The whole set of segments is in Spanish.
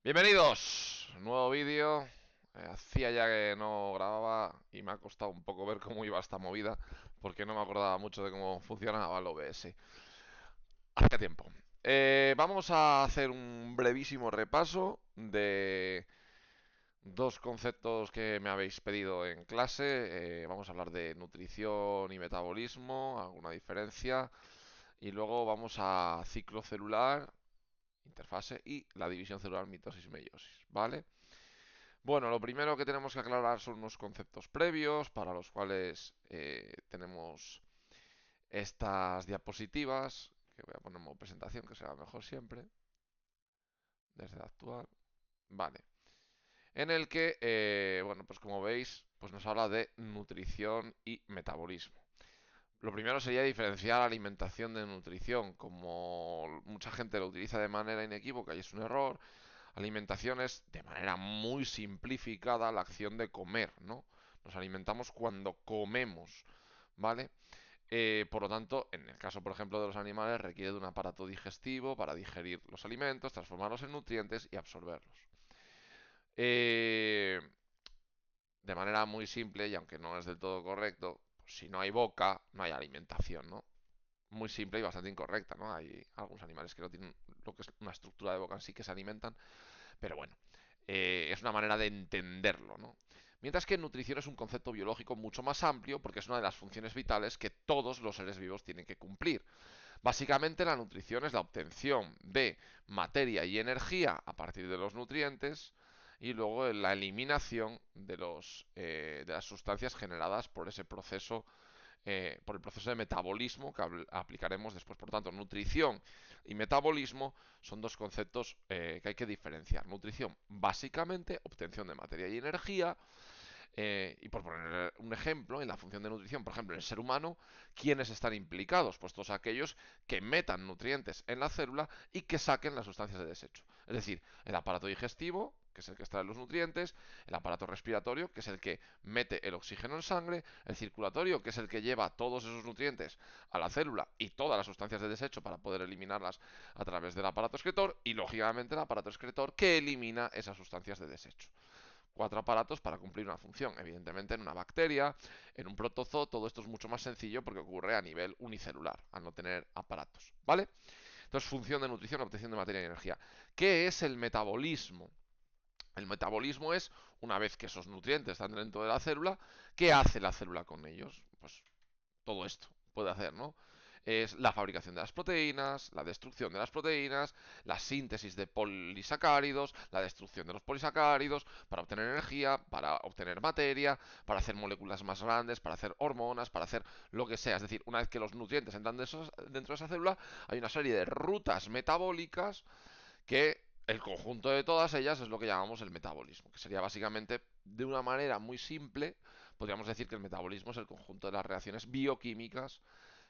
Bienvenidos, nuevo vídeo. Hacía ya que no grababa y me ha costado un poco ver cómo iba esta movida porque no me acordaba mucho de cómo funcionaba el OBS. Hace tiempo. Vamos a hacer un brevísimo repaso de dos conceptos que me habéis pedido en clase. Vamos a hablar de nutrición y metabolismo, alguna diferencia, y luego vamos a ciclo celular, interfase y la división celular, mitosis y meiosis, ¿vale? Bueno, lo primero que tenemos que aclarar son unos conceptos previos para los cuales tenemos estas diapositivas, que voy a poner como presentación, que será mejor siempre, desde la actual. Vale. En el que, bueno, pues como veis, pues nos habla de nutrición y metabolismo. Lo primero sería diferenciar alimentación de nutrición, como mucha gente lo utiliza de manera inequívoca y es un error. Alimentación es, de manera muy simplificada, la acción de comer, ¿no? Nos alimentamos cuando comemos, ¿vale? Por lo tanto, en el caso, por ejemplo, de los animales, requiere de un aparato digestivo para digerir los alimentos, transformarlos en nutrientes y absorberlos. Eh, de manera muy simple, y aunque no es del todo correcto, pues si no hay boca, no hay alimentación, ¿no? Muy simple y bastante incorrecta, ¿no? Hay algunos animales que no tienen lo que es una estructura de boca en sí que se alimentan, pero bueno, es una manera de entenderlo, ¿no? Mientras que nutrición es un concepto biológico mucho más amplio porque es una de las funciones vitales que todos los seres vivos tienen que cumplir. Básicamente la nutrición es la obtención de materia y energía a partir de los nutrientes y luego la eliminación de las sustancias generadas por el proceso de metabolismo que aplicaremos después. Por tanto, nutrición y metabolismo son dos conceptos que hay que diferenciar. Nutrición, básicamente, obtención de materia y energía. Y por poner un ejemplo, en la función de nutrición, por ejemplo, en el ser humano, ¿quiénes están implicados? Pues todos aquellos que metan nutrientes en la célula y que saquen las sustancias de desecho. Es decir, el aparato digestivo, que es el que extrae los nutrientes, el aparato respiratorio, que es el que mete el oxígeno en sangre, el circulatorio, que es el que lleva todos esos nutrientes a la célula y todas las sustancias de desecho para poder eliminarlas a través del aparato excretor, y lógicamente el aparato excretor que elimina esas sustancias de desecho. Cuatro aparatos para cumplir una función. Evidentemente, en una bacteria, en un protozoo, todo esto es mucho más sencillo porque ocurre a nivel unicelular, al no tener aparatos, ¿vale? Entonces, función de nutrición, obtención de materia y energía. ¿Qué es el metabolismo? El metabolismo es, una vez que esos nutrientes están dentro de la célula, ¿qué hace la célula con ellos? Pues todo esto puede hacer, ¿no? Es la fabricación de las proteínas, la destrucción de las proteínas, la síntesis de polisacáridos, la destrucción de los polisacáridos, para obtener energía, para obtener materia, para hacer moléculas más grandes, para hacer hormonas, para hacer lo que sea. Es decir, una vez que los nutrientes entran dentro de esa célula, hay una serie de rutas metabólicas que el conjunto de todas ellas es lo que llamamos el metabolismo, que sería básicamente, de una manera muy simple, podríamos decir que el metabolismo es el conjunto de las reacciones bioquímicas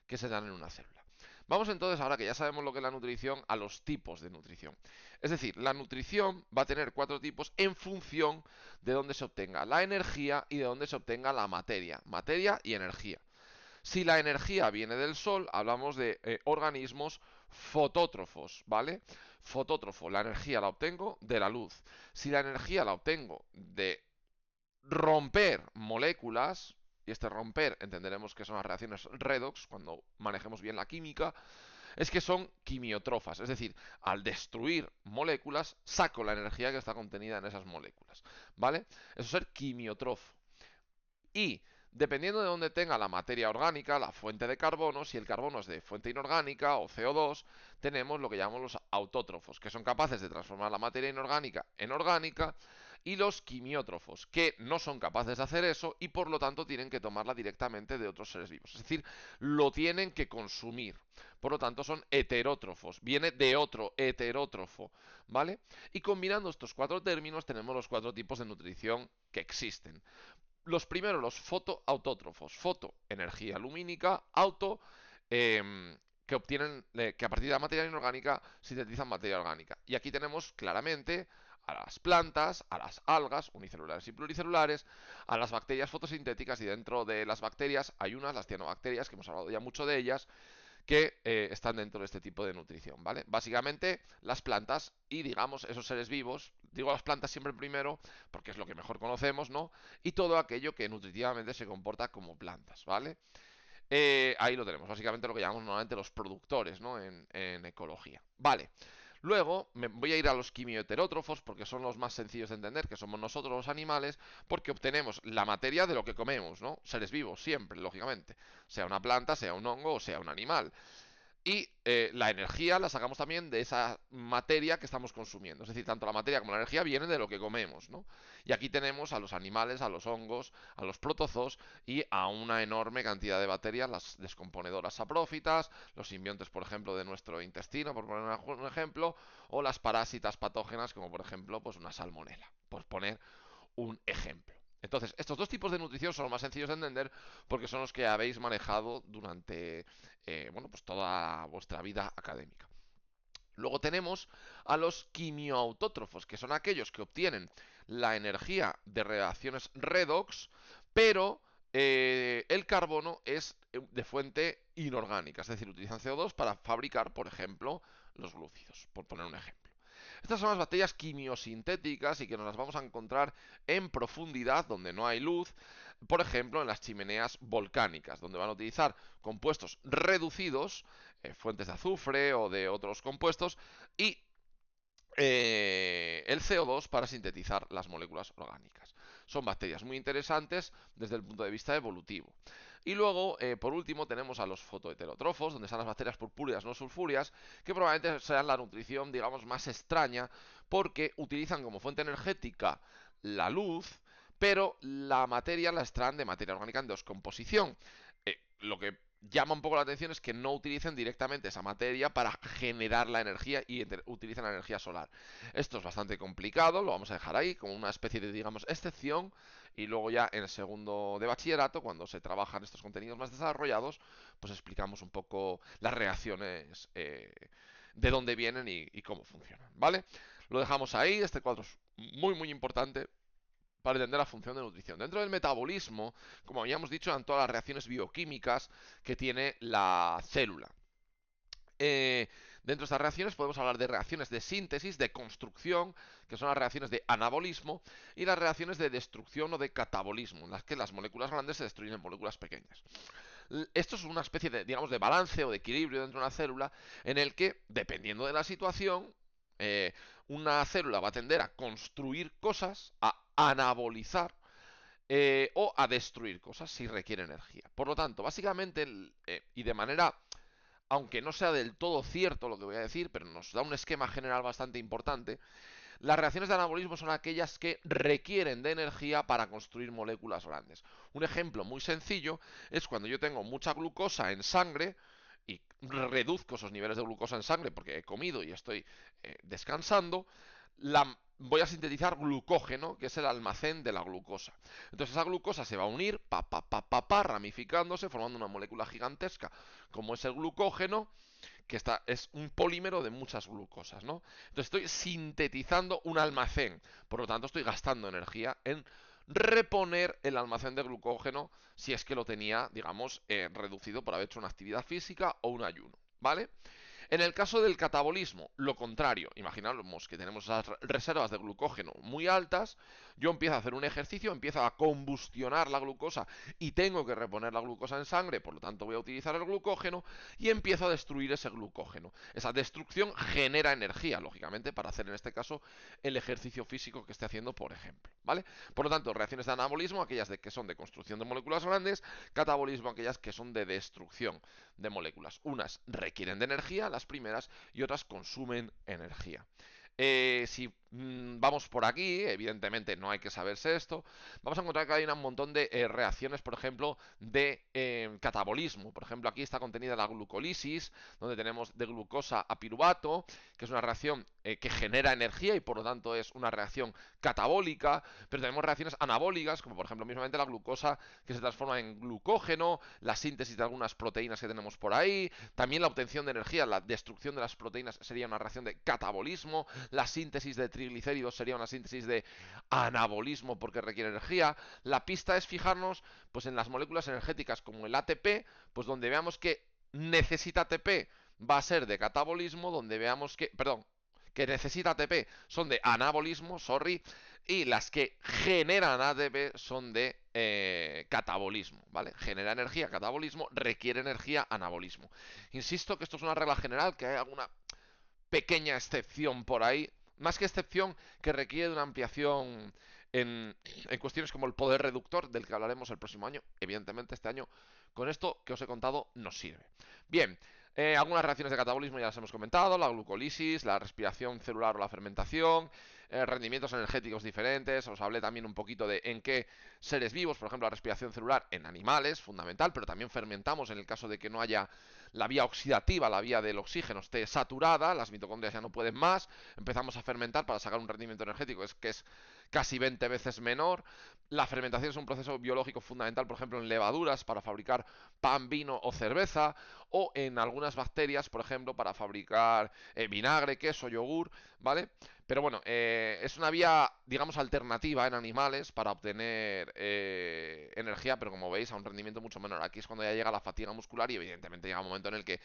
que se dan en una célula. Vamos entonces, ahora que ya sabemos lo que es la nutrición, a los tipos de nutrición. Es decir, la nutrición va a tener cuatro tipos en función de dónde se obtenga la energía y de dónde se obtenga la materia y energía. Si la energía viene del sol, hablamos de organismos fotótrofos, ¿vale? Fotótrofo, la energía la obtengo de la luz. Si la energía la obtengo de romper moléculas, y este romper entenderemos que son las reacciones redox, cuando manejemos bien la química, es que son quimiotrofas, es decir, al destruir moléculas, saco la energía que está contenida en esas moléculas, ¿vale? Eso es ser quimiotrofo. Y dependiendo de dónde tenga la materia orgánica, la fuente de carbono, si el carbono es de fuente inorgánica o CO2, tenemos lo que llamamos los autótrofos, que son capaces de transformar la materia inorgánica en orgánica, y los quimiótrofos, que no son capaces de hacer eso y por lo tanto tienen que tomarla directamente de otros seres vivos. Es decir, lo tienen que consumir. Por lo tanto, son heterótrofos. Viene de otro heterótrofo, ¿vale? Y combinando estos cuatro términos tenemos los cuatro tipos de nutrición que existen. Los primeros, los fotoautótrofos. Foto, energía lumínica. Auto, que obtienen, que a partir de la materia inorgánica sintetizan materia orgánica. Y aquí tenemos claramente a las plantas, a las algas, unicelulares y pluricelulares, a las bacterias fotosintéticas, y dentro de las bacterias hay unas, las cianobacterias, que hemos hablado ya mucho de ellas, que están dentro de este tipo de nutrición, ¿vale? Básicamente las plantas y, digamos, esos seres vivos, digo las plantas siempre primero porque es lo que mejor conocemos, ¿no? Y todo aquello que nutritivamente se comporta como plantas, ¿vale? Ahí lo tenemos, básicamente lo que llamamos normalmente los productores, ¿no? En ecología. Vale. Luego me voy a ir a los quimioheterótrofos porque son los más sencillos de entender, que somos nosotros los animales, porque obtenemos la materia de lo que comemos, ¿no? Seres vivos, siempre, lógicamente. Sea una planta, sea un hongo o sea un animal. Y la energía la sacamos también de esa materia que estamos consumiendo. Es decir, tanto la materia como la energía vienen de lo que comemos, ¿no? Y aquí tenemos a los animales, a los hongos, a los protozoos y a una enorme cantidad de bacterias, las descomponedoras saprófitas, los simbiontes, por ejemplo, de nuestro intestino, por poner un ejemplo, o las parásitas patógenas, como por ejemplo, pues una salmonela, por poner un ejemplo. Entonces, estos dos tipos de nutrición son los más sencillos de entender porque son los que habéis manejado durante bueno, pues toda vuestra vida académica. Luego tenemos a los quimioautótrofos, que son aquellos que obtienen la energía de reacciones redox, pero el carbono es de fuente inorgánica, es decir, utilizan CO2 para fabricar, por ejemplo, los glúcidos, por poner un ejemplo. Estas son las bacterias quimiosintéticas y que nos las vamos a encontrar en profundidad, donde no hay luz, por ejemplo, en las chimeneas volcánicas, donde van a utilizar compuestos reducidos, fuentes de azufre o de otros compuestos, y el CO2 para sintetizar las moléculas orgánicas. Son bacterias muy interesantes desde el punto de vista evolutivo. Y luego, por último, tenemos a los fotoheterótrofos, donde están las bacterias purpúreas no sulfúreas, que probablemente sean la nutrición, digamos, más extraña, porque utilizan como fuente energética la luz, pero la materia la extraen de materia orgánica en descomposición. Lo que llama un poco la atención es que no utilicen directamente esa materia para generar la energía y utilicen la energía solar. Esto es bastante complicado, lo vamos a dejar ahí como una especie de, digamos, excepción. Y luego ya en el segundo de bachillerato, cuando se trabajan estos contenidos más desarrollados, pues explicamos un poco las reacciones, de dónde vienen y cómo funcionan, ¿vale? Lo dejamos ahí, este cuadro es muy muy importante para entender la función de nutrición. Dentro del metabolismo, como habíamos dicho, eran todas las reacciones bioquímicas que tiene la célula. Eh, Dentro de estas reacciones podemos hablar de reacciones de síntesis, de construcción, que son las reacciones de anabolismo, y las reacciones de destrucción o de catabolismo, en las que las moléculas grandes se destruyen en moléculas pequeñas. Esto es una especie de, digamos, de balance o de equilibrio dentro de una célula en el que, dependiendo de la situación, eh, una célula va a tender a construir cosas, a anabolizar o a destruir cosas si requiere energía. Por lo tanto, básicamente, y de manera, aunque no sea del todo cierto lo que voy a decir, pero nos da un esquema general bastante importante, las reacciones de anabolismo son aquellas que requieren de energía para construir moléculas grandes. Un ejemplo muy sencillo es cuando yo tengo mucha glucosa en sangre y reduzco esos niveles de glucosa en sangre porque he comido y estoy descansando, voy a sintetizar glucógeno, que es el almacén de la glucosa. Entonces esa glucosa se va a unir, ramificándose, formando una molécula gigantesca, como es el glucógeno, que es un polímero de muchas glucosas, ¿no? Entonces estoy sintetizando un almacén, por lo tanto estoy gastando energía en reponer el almacén de glucógeno si es que lo tenía, digamos, reducido por haber hecho una actividad física o un ayuno, ¿vale? En el caso del catabolismo, lo contrario. Imaginamos que tenemos esas reservas de glucógeno muy altas, yo empiezo a hacer un ejercicio, empiezo a combustionar la glucosa y tengo que reponer la glucosa en sangre, por lo tanto voy a utilizar el glucógeno y empiezo a destruir ese glucógeno. Esa destrucción genera energía, lógicamente, para hacer en este caso el ejercicio físico que esté haciendo, por ejemplo, ¿vale? Por lo tanto, reacciones de anabolismo, aquellas que son de construcción de moléculas grandes, catabolismo, aquellas que son de destrucción de moléculas. Unas requieren de energía, las primeras, y otras consumen energía. Si vamos por aquí, evidentemente no hay que saberse esto, vamos a encontrar que hay un montón de reacciones, por ejemplo, de catabolismo. Por ejemplo, aquí está contenida la glucólisis, donde tenemos de glucosa a piruvato, que es una reacción que genera energía y por lo tanto es una reacción catabólica, pero tenemos reacciones anabólicas, como por ejemplo mismamente la glucosa que se transforma en glucógeno, la síntesis de algunas proteínas que tenemos por ahí, también la obtención de energía, la destrucción de las proteínas sería una reacción de catabolismo, la síntesis de triglicéridos sería una síntesis de anabolismo porque requiere energía. La pista es fijarnos pues en las moléculas energéticas como el ATP, pues donde veamos que necesita ATP va a ser de catabolismo, donde veamos que, perdón, que necesita ATP son de anabolismo, sorry, y las que generan ATP son de catabolismo, ¿vale? Genera energía, catabolismo, requiere energía, anabolismo. Insisto que esto es una regla general, que hay alguna pequeña excepción por ahí, más que excepción, que requiere de una ampliación en cuestiones como el poder reductor, del que hablaremos el próximo año. Evidentemente, este año, con esto que os he contado, nos sirve. Bien, algunas reacciones de catabolismo ya las hemos comentado: la glucólisis, la respiración celular o la fermentación, rendimientos energéticos diferentes. Os hablé también un poquito de en qué seres vivos, por ejemplo, la respiración celular en animales, fundamental, pero también fermentamos en el caso de que no haya la vía oxidativa, la vía del oxígeno, esté saturada, las mitocondrias ya no pueden más, empezamos a fermentar para sacar un rendimiento energético que es casi 20 veces menor. La fermentación es un proceso biológico fundamental, por ejemplo, en levaduras para fabricar pan, vino o cerveza, o en algunas bacterias, por ejemplo, para fabricar vinagre, queso, yogur, ¿vale? Pero bueno, es una vía, digamos, alternativa en animales para obtener energía, pero como veis, a un rendimiento mucho menor. Aquí es cuando ya llega la fatiga muscular y evidentemente llega un momento en el que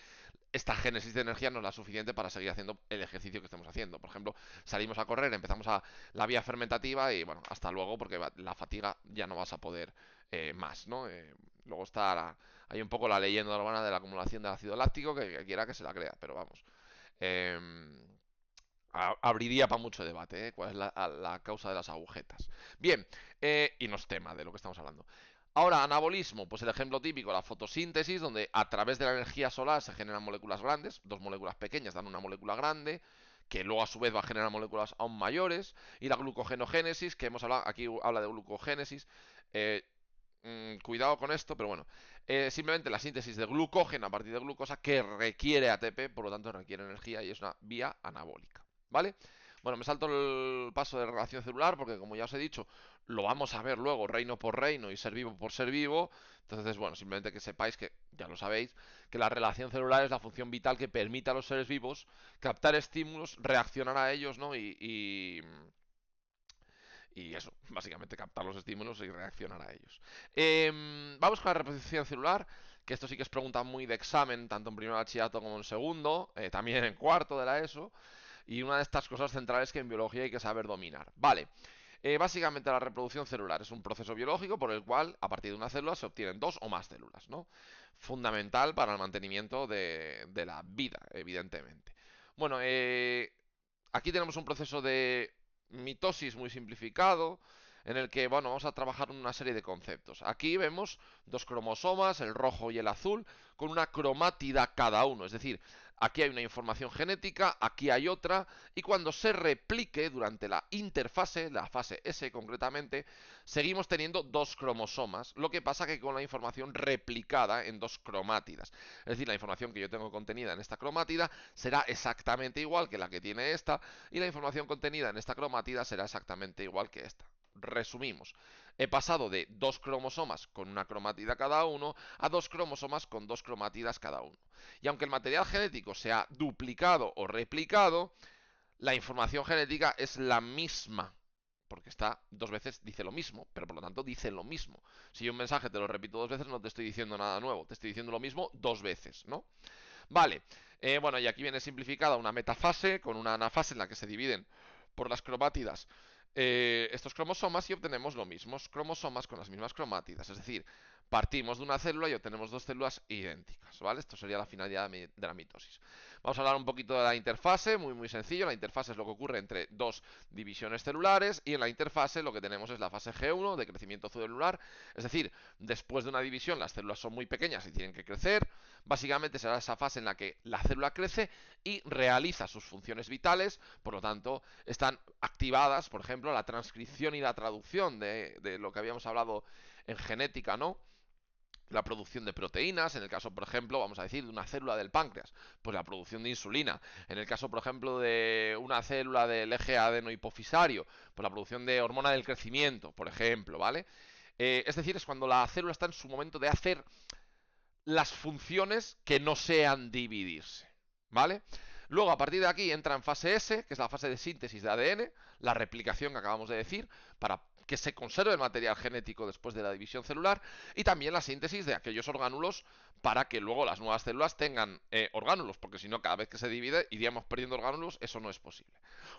esta génesis de energía no es la suficiente para seguir haciendo el ejercicio que estamos haciendo. Por ejemplo, salimos a correr, empezamos a la vía fermentativa y bueno, hasta luego, porque la fatiga ya no vas a poder más, ¿no? Luego está hay un poco la leyenda urbana de la acumulación de ácido láctico, que quiera que se la crea, pero vamos. Eh, Abriría para mucho debate, ¿eh? ¿Cuál es la causa de las agujetas? Bien, y no es tema de lo que estamos hablando. Ahora, anabolismo, pues el ejemplo típico, la fotosíntesis, donde a través de la energía solar se generan moléculas grandes, dos moléculas pequeñas dan una molécula grande, que luego a su vez va a generar moléculas aún mayores, y la glucogenogénesis, que hemos hablado, aquí habla de glucogénesis, eh, cuidado con esto, pero bueno, simplemente la síntesis de glucógeno a partir de glucosa que requiere ATP, por lo tanto requiere energía y es una vía anabólica, ¿vale? Bueno, me salto el paso de relación celular porque como ya os he dicho, lo vamos a ver luego reino por reino y ser vivo por ser vivo. Entonces, bueno, simplemente que sepáis que, ya lo sabéis, que la relación celular es la función vital que permite a los seres vivos captar estímulos, reaccionar a ellos, ¿no? Y eso, básicamente captar los estímulos y reaccionar a ellos. Vamos con la reproducción celular, que esto sí que es pregunta muy de examen, tanto en primer bachillerato como en segundo, también en cuarto de la ESO, y una de estas cosas centrales que en biología hay que saber dominar. Vale, básicamente la reproducción celular es un proceso biológico por el cual a partir de una célula se obtienen dos o más células, ¿no? Fundamental para el mantenimiento de la vida, evidentemente. Bueno, aquí tenemos un proceso de mitosis muy simplificado, en el que, bueno, vamos a trabajar una serie de conceptos. Aquí vemos dos cromosomas, el rojo y el azul, con una cromátida cada uno, es decir, aquí hay una información genética, aquí hay otra, y cuando se replique durante la interfase, la fase S concretamente, seguimos teniendo dos cromosomas, lo que pasa que con la información replicada en dos cromátidas. Es decir, la información que yo tengo contenida en esta cromátida será exactamente igual que la que tiene esta, y la información contenida en esta cromátida será exactamente igual que esta. Resumimos, he pasado de dos cromosomas con una cromátida cada uno a dos cromosomas con dos cromátidas cada uno. Y aunque el material genético sea duplicado o replicado, la información genética es la misma, porque está dos veces, dice lo mismo, pero por lo tanto dice lo mismo. Si yo un mensaje te lo repito dos veces, no te estoy diciendo nada nuevo, te estoy diciendo lo mismo dos veces, ¿no? Vale, bueno, y aquí viene simplificada una metafase con una anafase en la que se dividen por las cromátidas estos cromosomas y obtenemos lo mismo, cromosomas con las mismas cromátidas, es decir, partimos de una célula y obtenemos dos células idénticas, ¿vale? Esto sería la finalidad de la mitosis. Vamos a hablar un poquito de la interfase, muy sencillo. La interfase es lo que ocurre entre dos divisiones celulares y en la interfase lo que tenemos es la fase G1 de crecimiento celular, es decir, después de una división las células son muy pequeñas y tienen que crecer. Básicamente será esa fase en la que la célula crece y realiza sus funciones vitales, por lo tanto están activadas, por ejemplo, la transcripción y la traducción de lo que habíamos hablado en genética, ¿no? La producción de proteínas, en el caso, por ejemplo, vamos a decir, de una célula del páncreas, pues la producción de insulina. En el caso, por ejemplo, de una célula del eje adenohipofisario, pues la producción de hormona del crecimiento, por ejemplo, ¿vale? Es decir, es cuando la célula está en su momento de hacer las funciones que no sean dividirse, ¿vale? Luego, a partir de aquí, entra en fase S, que es la fase de síntesis de ADN, la replicación que acabamos de decir, para que se conserve el material genético después de la división celular, y también la síntesis de aquellos orgánulos para que luego las nuevas células tengan orgánulos, porque si no, cada vez que se divide iríamos perdiendo orgánulos, eso no es posible.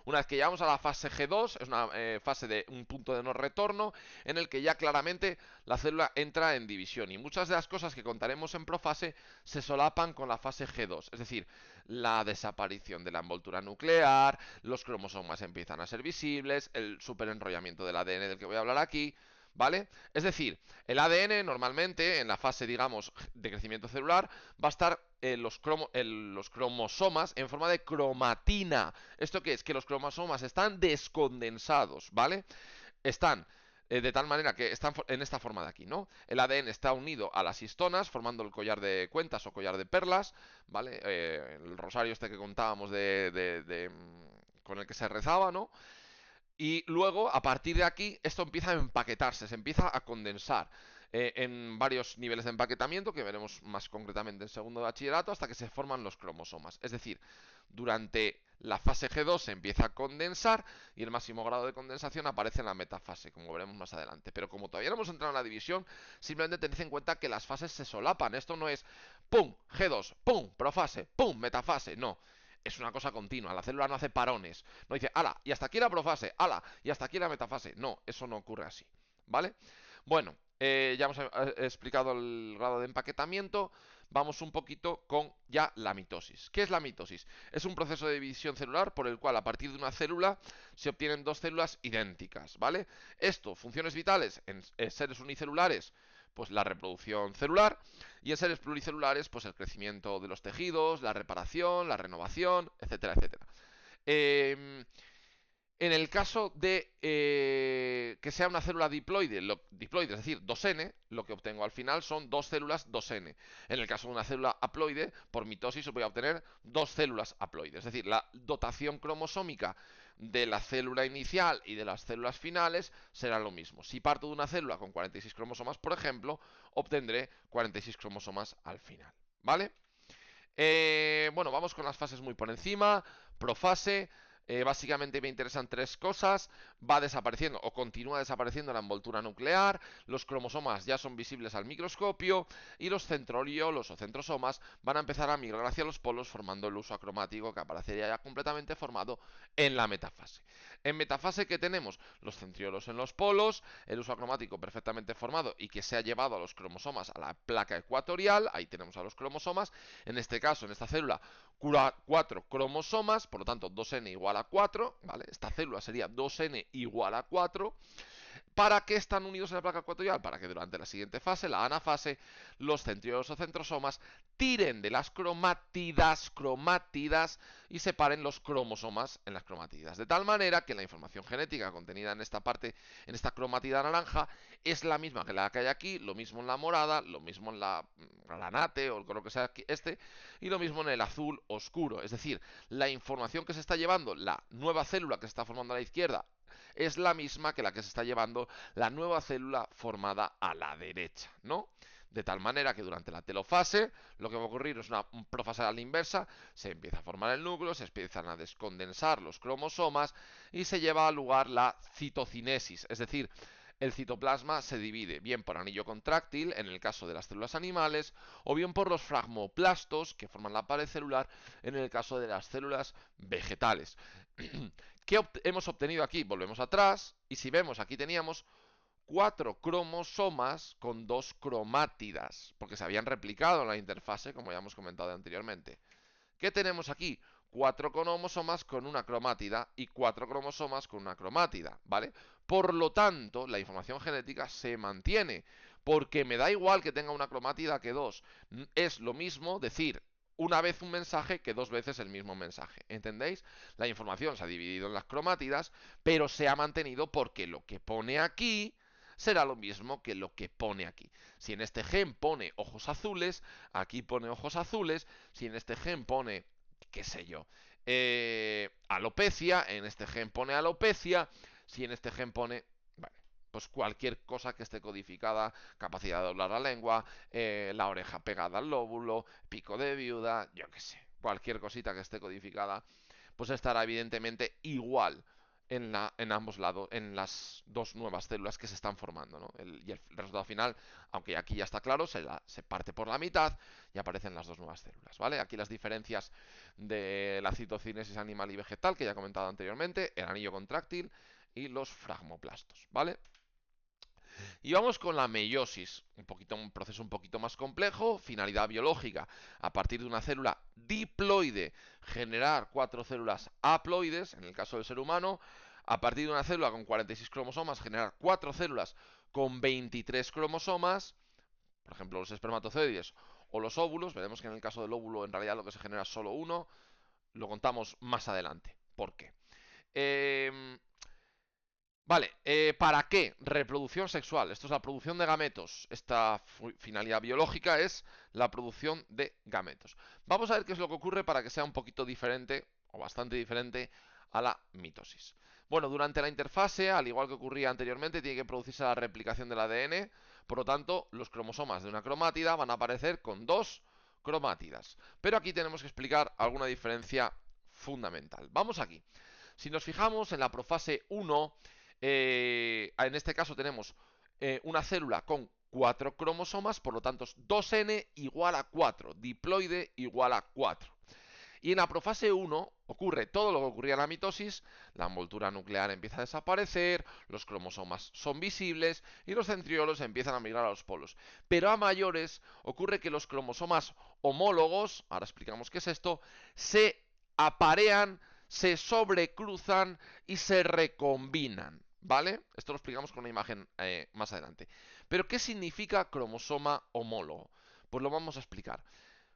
Una vez que llegamos a la fase G2, es una fase de un punto de no retorno, en el que ya claramente la célula entra en división, y muchas de las cosas que contaremos en profase se solapan con la fase G2, es decir, la desaparición de la envoltura nuclear, los cromosomas empiezan a ser visibles, el superenrollamiento del ADN del que voy a hablar aquí, ¿vale? Es decir, el ADN normalmente en la fase, digamos, de crecimiento celular va a estar los cromosomas en forma de cromatina. ¿Esto qué es? Que los cromosomas están descondensados, ¿vale? Están de tal manera que están en esta forma de aquí, ¿no? El ADN está unido a las histonas, formando el collar de cuentas o collar de perlas, ¿vale? El rosario este que contábamos con el que se rezaba, ¿no? Y luego, a partir de aquí, esto empieza a empaquetarse, se empieza a condensar en varios niveles de empaquetamiento, que veremos más concretamente en segundo de bachillerato, hasta que se forman los cromosomas. Es decir, durante la fase G2 se empieza a condensar y el máximo grado de condensación aparece en la metafase, como veremos más adelante. Pero como todavía no hemos entrado en la división, simplemente tened en cuenta que las fases se solapan. Esto no es ¡pum! G2, ¡pum! Profase, ¡pum! Metafase. No, es una cosa continua. La célula no hace parones. No dice, ala, y hasta aquí la profase, ala, y hasta aquí la metafase. No, eso no ocurre así. ¿Vale? Bueno, ya hemos explicado el grado de empaquetamiento. Vamos un poquito con ya la mitosis. ¿Qué es la mitosis? Es un proceso de división celular por el cual a partir de una célula se obtienen dos células idénticas, ¿vale? Esto, funciones vitales en seres unicelulares, pues la reproducción celular, y en seres pluricelulares, pues el crecimiento de los tejidos, la reparación, la renovación, etcétera, etcétera. Eh, en el caso de que sea una célula diploide, diploide, es decir, 2N, lo que obtengo al final son dos células 2N. En el caso de una célula haploide, por mitosis voy a obtener dos células haploides. Es decir, la dotación cromosómica de la célula inicial y de las células finales será lo mismo. Si parto de una célula con 46 cromosomas, por ejemplo, obtendré 46 cromosomas al final. ¿Vale? Bueno, vamos con las fases muy por encima. Profase. Básicamente me interesan tres cosas. Va desapareciendo o continúa desapareciendo la envoltura nuclear, los cromosomas ya son visibles al microscopio y los centroliolos o centrosomas van a empezar a migrar hacia los polos formando el uso acromático que aparecería ya completamente formado en la metafase. En metafase, ¿qué tenemos? Los centriolos en los polos, el uso acromático perfectamente formado y que se ha llevado a los cromosomas a la placa ecuatorial, ahí tenemos a los cromosomas, en este caso, en esta célula, 4 cromosomas, por lo tanto 2n igual a 4, ¿vale? Esta célula sería 2n igual a 4. ¿Para qué están unidos en la placa ecuatorial? Para que durante la siguiente fase, la anafase, los centriolos o centrosomas tiren de las cromátidas y separen los cromosomas en las cromátidas. De tal manera que la información genética contenida en esta parte, en esta cromátida naranja, es la misma que la que hay aquí, lo mismo en la morada, lo mismo en la granate o el color que sea este, y lo mismo en el azul oscuro. Es decir, la información que se está llevando la nueva célula que se está formando a la izquierda es la misma que la que se está llevando la nueva célula formada a la derecha, ¿no? De tal manera que durante la telofase lo que va a ocurrir es una profase a la inversa, se empieza a formar el núcleo, se empiezan a descondensar los cromosomas y se lleva a lugar la citocinesis, es decir, el citoplasma se divide bien por anillo contráctil, en el caso de las células animales, o bien por los fragmoplastos, que forman la pared celular, en el caso de las células vegetales. ¿Qué hemos obtenido aquí? Volvemos atrás, y si vemos, aquí teníamos 4 cromosomas con 2 cromátidas, porque se habían replicado en la interfase, como ya hemos comentado anteriormente. ¿Qué tenemos aquí? 4 cromosomas con una cromátida y 4 cromosomas con una cromátida, ¿vale? Por lo tanto, la información genética se mantiene, porque me da igual que tenga una cromátida que dos. Es lo mismo decir una vez un mensaje que dos veces el mismo mensaje. ¿Entendéis? La información se ha dividido en las cromátidas, pero se ha mantenido porque lo que pone aquí será lo mismo que lo que pone aquí. Si en este gen pone ojos azules, aquí pone ojos azules. Si en este gen pone, qué sé yo, alopecia, en este gen pone alopecia. Si en este gen pone, vale, pues cualquier cosa que esté codificada, capacidad de doblar la lengua, la oreja pegada al lóbulo, pico de viuda, yo qué sé, cualquier cosita que esté codificada, pues estará evidentemente igual en ambos lados, en las dos nuevas células que se están formando, ¿no? Y el resultado final, aunque aquí ya está claro, se parte por la mitad y aparecen las dos nuevas células, ¿vale? Aquí las diferencias de la citocinesis animal y vegetal, que ya he comentado anteriormente, el anillo contráctil y los fragmoplastos, ¿vale? Y vamos con la meiosis, un proceso un poquito más complejo, finalidad biológica, a partir de una célula diploide, generar cuatro células haploides, en el caso del ser humano, a partir de una célula con 46 cromosomas, generar cuatro células con 23 cromosomas, por ejemplo los espermatozoides o los óvulos, veremos que en el caso del óvulo en realidad lo que se genera es solo uno, lo contamos más adelante. ¿Por qué? Eh, Vale, ¿para qué? Reproducción sexual. Esto es la producción de gametos. Esta finalidad biológica es la producción de gametos. Vamos a ver qué es lo que ocurre para que sea un poquito diferente, o bastante diferente, a la mitosis. Bueno, durante la interfase, al igual que ocurría anteriormente, tiene que producirse la replicación del ADN. Por lo tanto, los cromosomas de una cromátida van a aparecer con dos cromátidas. Pero aquí tenemos que explicar alguna diferencia fundamental. Vamos aquí. Si nos fijamos en la profase 1, en este caso tenemos una célula con 4 cromosomas, por lo tanto 2n igual a 4, diploide igual a 4. Y en la profase 1 ocurre todo lo que ocurría en la mitosis, la envoltura nuclear empieza a desaparecer, los cromosomas son visibles y los centriolos empiezan a migrar a los polos. Pero a mayores ocurre que los cromosomas homólogos, ahora explicamos qué es esto, se aparean, se sobrecruzan y se recombinan. ¿Vale? Esto lo explicamos con una imagen más adelante. Pero ¿qué significa cromosoma homólogo? Pues lo vamos a explicar.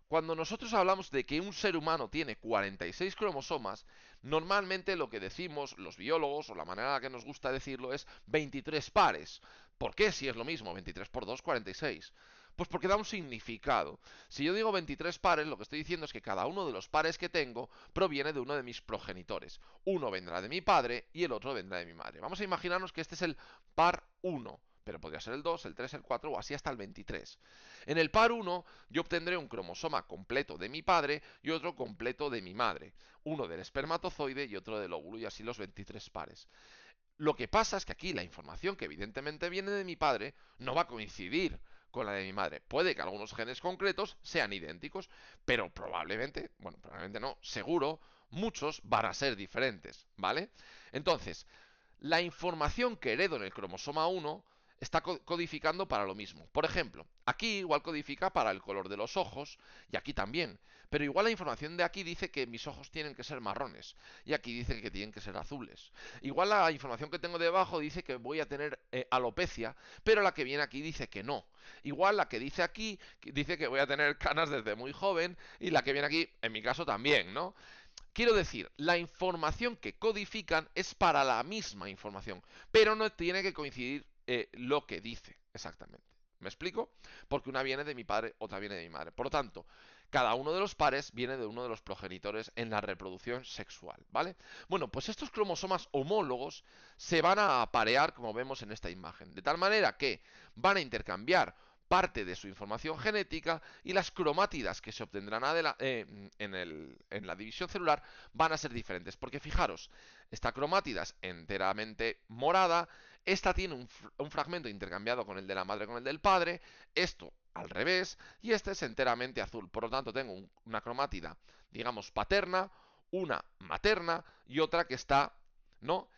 Cuando nosotros hablamos de que un ser humano tiene 46 cromosomas, normalmente lo que decimos los biólogos, o la manera en la que nos gusta decirlo, es 23 pares. ¿Por qué si es lo mismo? 23 por 2, 46. Pues porque da un significado. Si yo digo 23 pares, lo que estoy diciendo es que cada uno de los pares que tengo proviene de uno de mis progenitores. Uno vendrá de mi padre y el otro vendrá de mi madre. Vamos a imaginarnos que este es el par 1, pero podría ser el 2, el 3, el 4 o así hasta el 23. En el par 1 yo obtendré un cromosoma completo de mi padre y otro completo de mi madre, uno del espermatozoide y otro del óvulo, y así los 23 pares. Lo que pasa es que aquí la información que evidentemente viene de mi padre no va a coincidir con la de mi madre. Puede que algunos genes concretos sean idénticos, pero probablemente, bueno, probablemente no, seguro, muchos van a ser diferentes, ¿vale? Entonces, la información que heredo en el cromosoma 1 está codificando para lo mismo. Por ejemplo, aquí igual codifica para el color de los ojos, y aquí también. Pero igual la información de aquí dice que mis ojos tienen que ser marrones, y aquí dice que tienen que ser azules. Igual la información que tengo debajo dice que voy a tener alopecia, pero la que viene aquí dice que no. Igual la que dice aquí dice que voy a tener canas desde muy joven, y la que viene aquí, en mi caso, también, ¿no? Quiero decir, la información que codifican es para la misma información, pero no tiene que coincidir lo que dice exactamente. ¿Me explico? Porque una viene de mi padre, otra viene de mi madre. Por lo tanto, cada uno de los pares viene de uno de los progenitores en la reproducción sexual, ¿vale? Bueno, pues estos cromosomas homólogos se van a aparear, como vemos en esta imagen, de tal manera que van a intercambiar parte de su información genética y las cromátidas que se obtendrán en la división celular van a ser diferentes. Porque fijaros, esta cromátida es enteramente morada, esta tiene un fragmento intercambiado con el de la madre con el del padre, esto al revés, y este es enteramente azul. Por lo tanto, tengo una cromátida, digamos, paterna, una materna y otra que está, ¿no?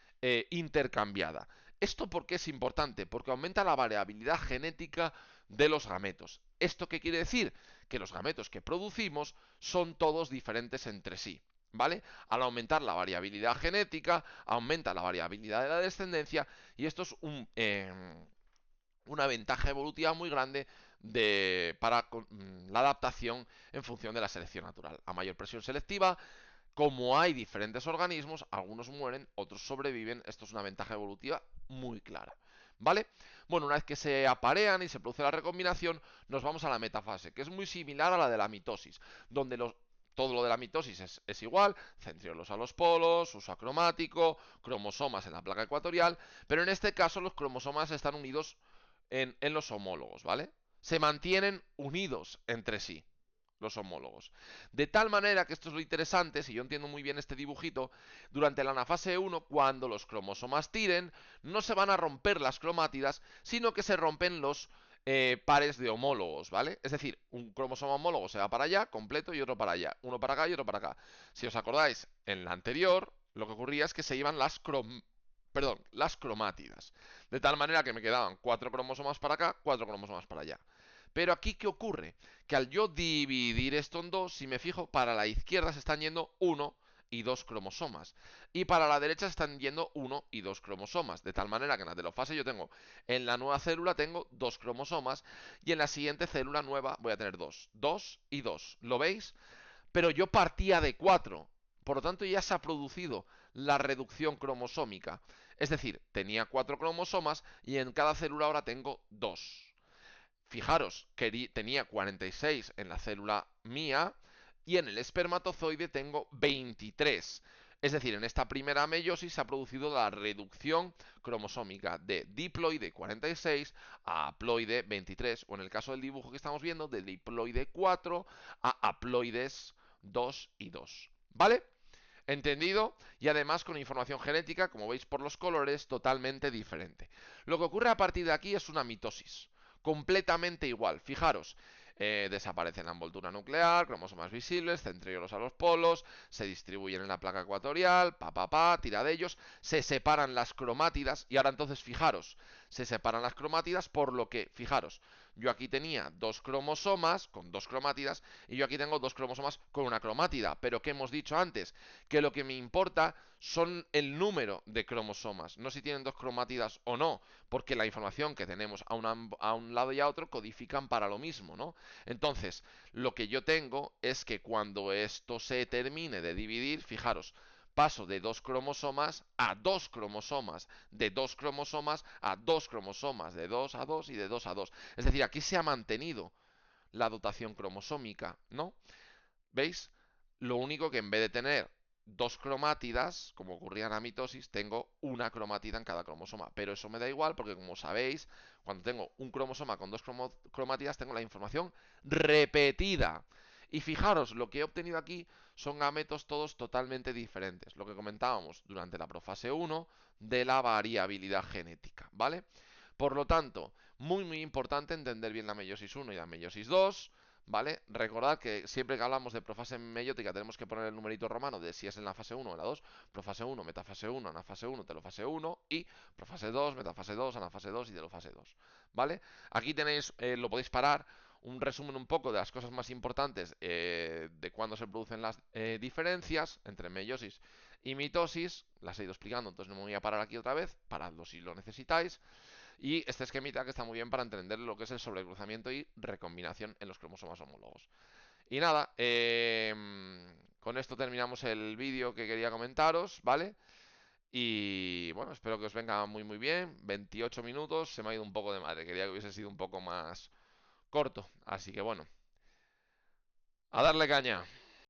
Intercambiada. ¿Esto por qué es importante? Porque aumenta la variabilidad genética de los gametos. ¿Esto qué quiere decir? Que los gametos que producimos son todos diferentes entre sí. ¿Vale? Al aumentar la variabilidad genética, aumenta la variabilidad de la descendencia y esto es una ventaja evolutiva muy grande para la adaptación en función de la selección natural. A mayor presión selectiva, como hay diferentes organismos, algunos mueren, otros sobreviven. Esto es una ventaja evolutiva muy clara. ¿Vale? Bueno, una vez que se aparean y se produce la recombinación, nos vamos a la metafase, que es muy similar a la de la mitosis, donde todo lo de la mitosis es igual, centriolos a los polos, uso acromático, cromosomas en la placa ecuatorial, pero en este caso los cromosomas están unidos en los homólogos, ¿vale? Se mantienen unidos entre sí. los homólogos. De tal manera que esto es lo interesante, si yo entiendo muy bien este dibujito, durante la anafase 1, cuando los cromosomas tiren, no se van a romper las cromátidas, sino que se rompen los pares de homólogos, ¿vale? Es decir, un cromosoma homólogo se va para allá, completo, y otro para allá. Uno para acá y otro para acá. Si os acordáis, en la anterior, lo que ocurría es que se iban las cromátidas. De tal manera que me quedaban 4 cromosomas para acá, 4 cromosomas para allá. Pero aquí, ¿qué ocurre? Que al yo dividir esto en dos, si me fijo, para la izquierda se están yendo 1 y 2 cromosomas. Y para la derecha se están yendo 1 y 2 cromosomas. De tal manera que en la telofase yo tengo, en la nueva célula tengo 2 cromosomas y en la siguiente célula nueva voy a tener 2. 2 y 2. ¿Lo veis? Pero yo partía de 4. Por lo tanto, ya se ha producido la reducción cromosómica. Es decir, tenía 4 cromosomas y en cada célula ahora tengo 2. Fijaros, que tenía 46 en la célula mía y en el espermatozoide tengo 23. Es decir, en esta primera meiosis se ha producido la reducción cromosómica de diploide 46 a haploide 23, o en el caso del dibujo que estamos viendo, de diploide 4 a haploides 2 y 2. ¿Vale? ¿Entendido? Y además con información genética, como veis por los colores, totalmente diferente. Lo que ocurre a partir de aquí es una mitosis completamente igual. Fijaros, desaparece la envoltura nuclear, cromosomas visibles, centriolos a los polos, se distribuyen en la placa ecuatorial, tira de ellos, se separan las cromátidas, y ahora entonces fijaros, se separan las cromátidas, por lo que, fijaros, yo aquí tenía 2 cromosomas con 2 cromátidas, y yo aquí tengo 2 cromosomas con una cromátida, pero ¿qué hemos dicho antes? Que lo que me importa son el número de cromosomas, no si tienen 2 cromátidas o no, porque la información que tenemos a un lado y a otro codifican para lo mismo, ¿no? Entonces, lo que yo tengo es que cuando esto se termine de dividir, fijaros, paso de 2 cromosomas a 2 cromosomas, de 2 cromosomas a 2 cromosomas, de 2 a 2 y de 2 a 2. Es decir, aquí se ha mantenido la dotación cromosómica, ¿no? ¿Veis? Lo único que en vez de tener 2 cromátidas, como ocurría en la mitosis, tengo una cromátida en cada cromosoma. Pero eso me da igual porque, como sabéis, cuando tengo un cromosoma con 2 cromátidas, tengo la información repetida. Y fijaros, lo que he obtenido aquí son gametos todos totalmente diferentes. Lo que comentábamos durante la profase 1 de la variabilidad genética, ¿vale? Por lo tanto, muy importante entender bien la meiosis 1 y la meiosis 2, ¿vale? Recordad que siempre que hablamos de profase meiótica tenemos que poner el numerito romano de si es en la fase 1 o en la 2, profase 1, metafase 1, anafase 1, telofase 1 y profase 2, metafase 2, anafase 2 y telofase 2, ¿vale? Aquí tenéis, lo podéis parar, un resumen un poco de las cosas más importantes de cuándo se producen las diferencias entre meiosis y mitosis, las he ido explicando, entonces no me voy a parar aquí otra vez, paradlo si lo necesitáis. Y este esquemita que está muy bien para entender lo que es el sobrecruzamiento y recombinación en los cromosomas homólogos. Y nada, con esto terminamos el vídeo que quería comentaros, ¿vale? Y bueno, espero que os venga muy bien. 28 minutos, se me ha ido un poco de madre. Quería que hubiese sido un poco más corto. Así que bueno, a darle caña.